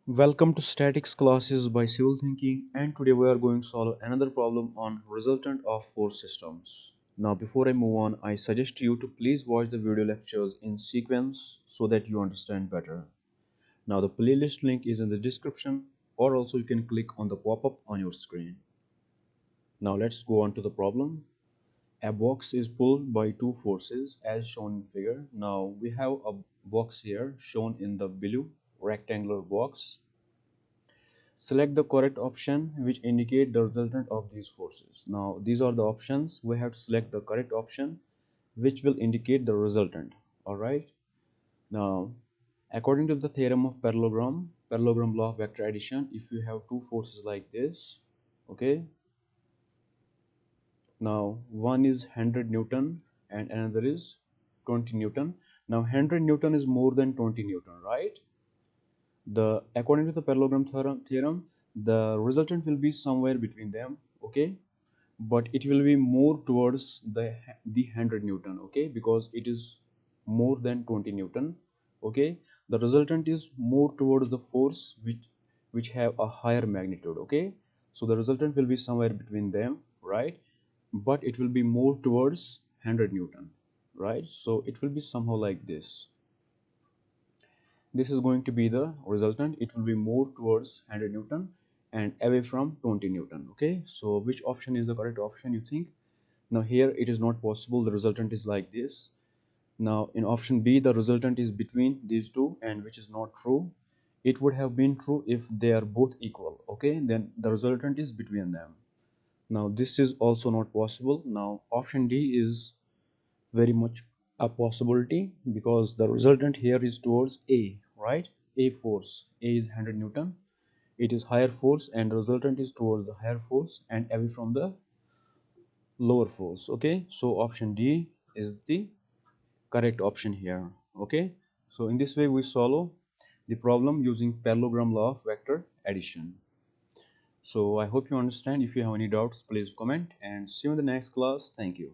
Welcome to statics classes by Civil Thinking, and today we are going to solve another problem on resultant of force systems. Now before I move on, I suggest you to please watch the video lectures in sequence so that you understand better. Now the playlist link is in the description, or also you can click on the pop-up on your screen. Now let's go on to the problem. A box is pulled by two forces as shown in figure. Now we have a box here shown in the blue rectangular box. Select the correct option which indicate the resultant of these forces. Now these are the options. We have to select the correct option which will indicate the resultant. Alright. Now according to the theorem of parallelogram law of vector addition, if you have two forces like this, okay, now one is 100 Newton and another is 20 Newton. Now 100 Newton is more than 20 Newton, right? The according to the parallelogram theorem, the resultant will be somewhere between them, okay, but it will be more towards the 100 Newton, okay, because it is more than 20 Newton, okay. The resultant is more towards the force which have a higher magnitude, okay. So the resultant will be somewhere between them, right, but it will be more towards 100 Newton, right. So it will be somehow like this. This is going to be the resultant. It will be more towards 100 Newton and away from 20 Newton, okay. So which option is the correct option, you think? Now here it is not possible, the resultant is like this. Now in option B, the resultant is between these two, and which is not true. It would have been true if they are both equal, okay, then the resultant is between them. Now this is also not possible. Now option D is very much a possibility, because the resultant here is towards A, right? A force. A is 100 Newton. It is higher force, and the resultant is towards the higher force and away from the lower force. Okay, so option D is the correct option here. Okay, so in this way we solve the problem using parallelogram law of vector addition. So I hope you understand. If you have any doubts, please comment, and see you in the next class. Thank you.